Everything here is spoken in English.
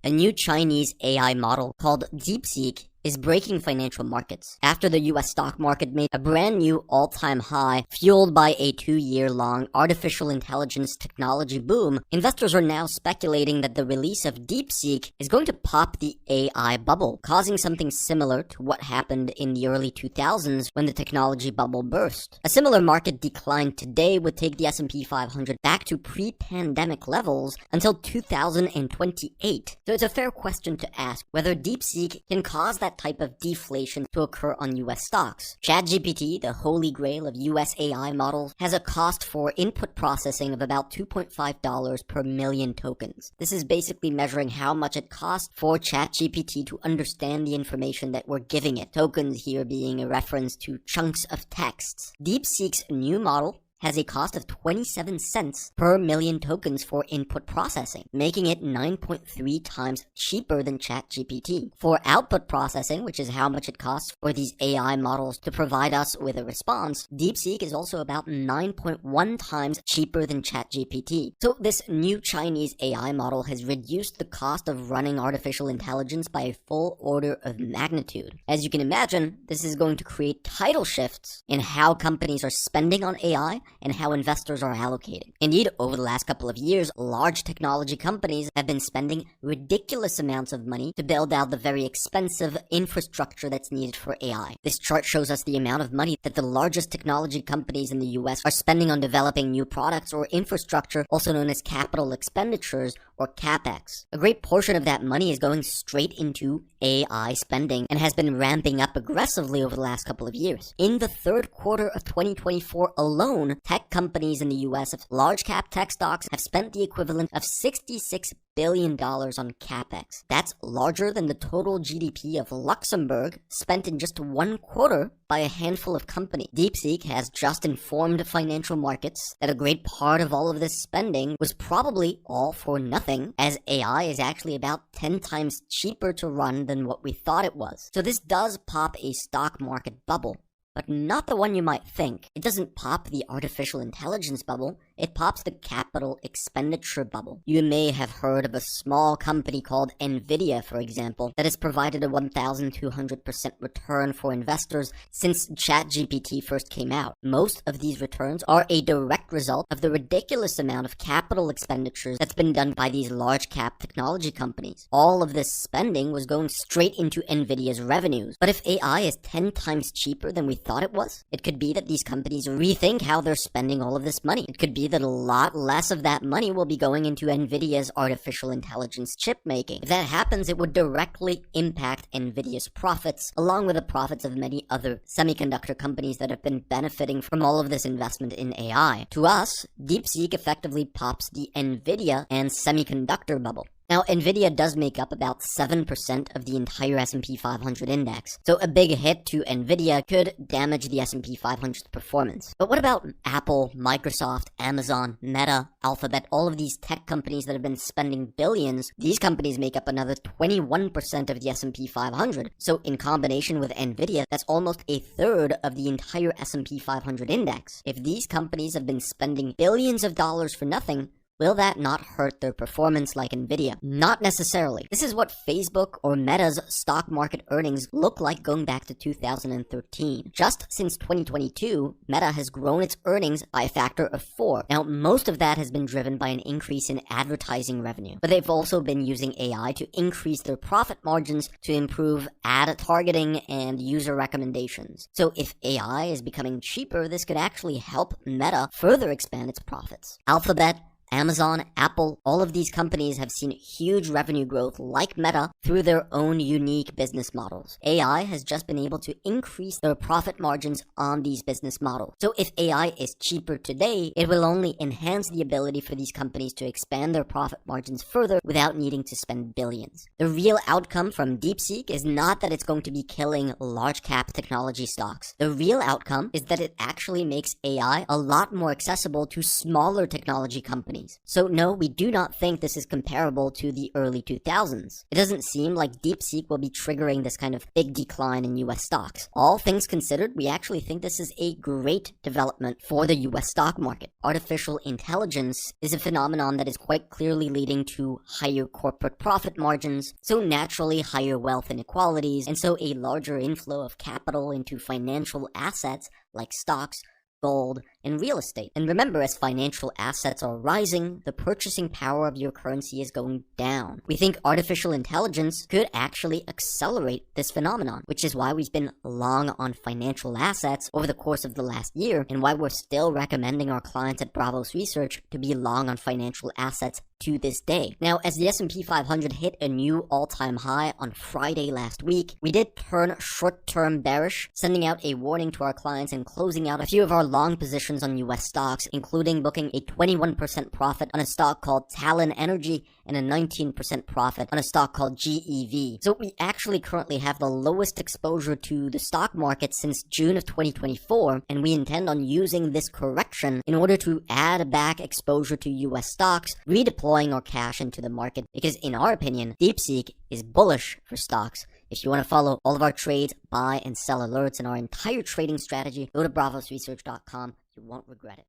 A new Chinese AI model called Deepseek is breaking financial markets after the US stock market made a brand new all-time high fueled by a 2-year-long artificial intelligence technology boom. Investors are now speculating that the release of Deepseek is going to pop the AI bubble, causing something similar to what happened in the early 2000s when the technology bubble burst. A similar market decline today would take the S&P 500 back to pre-pandemic levels until 2028. So it's a fair question to ask whether Deepseek can cause that type of deflation to occur on US stocks. ChatGPT, the holy grail of US AI models, has a cost for input processing of about $2.5 per million tokens. This is basically measuring how much it costs for ChatGPT to understand the information that we're giving it. Tokens here being a reference to chunks of texts. DeepSeek's new model has a cost of 27 cents per million tokens for input processing, making it 9.3 times cheaper than ChatGPT. For output processing, which is how much it costs for these AI models to provide us with a response, DeepSeek is also about 9.1 times cheaper than ChatGPT. So this new Chinese AI model has reduced the cost of running artificial intelligence by a full order of magnitude. As you can imagine, this is going to create tidal shifts in how companies are spending on AI and how investors are allocating. Indeed, over the last couple of years, large technology companies have been spending ridiculous amounts of money to build out the very expensive infrastructure that's needed for AI. This chart shows us the amount of money that the largest technology companies in the US are spending on developing new products or infrastructure, also known as capital expenditures or CapEx. A great portion of that money is going straight into AI spending and has been ramping up aggressively over the last couple of years. In the third quarter of 2024 alone, tech companies in the US of large cap tech stocks have spent the equivalent of $66 billion on CapEx. That's larger than the total GDP of Luxembourg, spent in just 1 quarter by a handful of companies. Deepseek has just informed financial markets that a great part of all of this spending was probably all for nothing, as AI is actually about 10 times cheaper to run than what we thought it was. So this does pop a stock market bubble, but not the one you might think. It doesn't pop the artificial intelligence bubble, it pops the capital expenditure bubble. You may have heard of a small company called Nvidia, for example, that has provided a 1,200% return for investors since ChatGPT first came out. Most of these returns are a direct result of the ridiculous amount of capital expenditures that's been done by these large cap technology companies. All of this spending was going straight into Nvidia's revenues. But if AI is 10 times cheaper than we thought it was, it could be that these companies rethink how they're spending all of this money. It could be that a lot less of that money will be going into Nvidia's artificial intelligence chip making. If that happens, it would directly impact Nvidia's profits, along with the profits of many other semiconductor companies that have been benefiting from all of this investment in AI. To us, Deepseek effectively pops the Nvidia and semiconductor bubble. Now, Nvidia does make up about 7% of the entire S&P 500 index, so a big hit to Nvidia could damage the S&P 500's performance. But what about Apple, Microsoft, Amazon, Meta, Alphabet, all of these tech companies that have been spending billions? These companies make up another 21% of the S&P 500, so in combination with Nvidia, that's almost a third of the entire S&P 500 index. If these companies have been spending billions of dollars for nothing, will that not hurt their performance like Nvidia? Not necessarily. This is what Facebook or Meta's stock market earnings look like going back to 2013. Just since 2022, Meta has grown its earnings by a factor of 4. Now, most of that has been driven by an increase in advertising revenue, but they've also been using AI to increase their profit margins to improve ad targeting and user recommendations. So if AI is becoming cheaper, this could actually help Meta further expand its profits. Alphabet, Amazon, Apple, all of these companies have seen huge revenue growth like Meta through their own unique business models. AI has just been able to increase their profit margins on these business models. So if AI is cheaper today, it will only enhance the ability for these companies to expand their profit margins further without needing to spend billions. The real outcome from Deepseek is not that it's going to be killing large cap technology stocks. The real outcome is that it actually makes AI a lot more accessible to smaller technology companies. companies. So no, we do not think this is comparable to the early 2000s. It doesn't seem like Deepseek will be triggering this kind of big decline in US stocks. All things considered, we actually think this is a great development for the US stock market. Artificial intelligence is a phenomenon that is quite clearly leading to higher corporate profit margins, so naturally higher wealth inequalities, and so a larger inflow of capital into financial assets like stocks, gold, and real estate. And remember, as financial assets are rising, the purchasing power of your currency is going down. We think artificial intelligence could actually accelerate this phenomenon, which is why we've been long on financial assets over the course of the last year, and why we're still recommending our clients at Bravos Research to be long on financial assets to this day. Now, as the S&P 500 hit a new all-time high on Friday last week, we did turn short-term bearish, sending out a warning to our clients and closing out a few of our long positions on US stocks, including booking a 21% profit on a stock called Talon Energy and a 19% profit on a stock called GEV. So we actually currently have the lowest exposure to the stock market since June of 2024, and we intend on using this correction in order to add back exposure to US stocks, redeploying our cash into the market, because in our opinion, Deepseek is bullish for stocks. If you want to follow all of our trades, buy and sell alerts, and our entire trading strategy, go to bravosresearch.com. You won't regret it.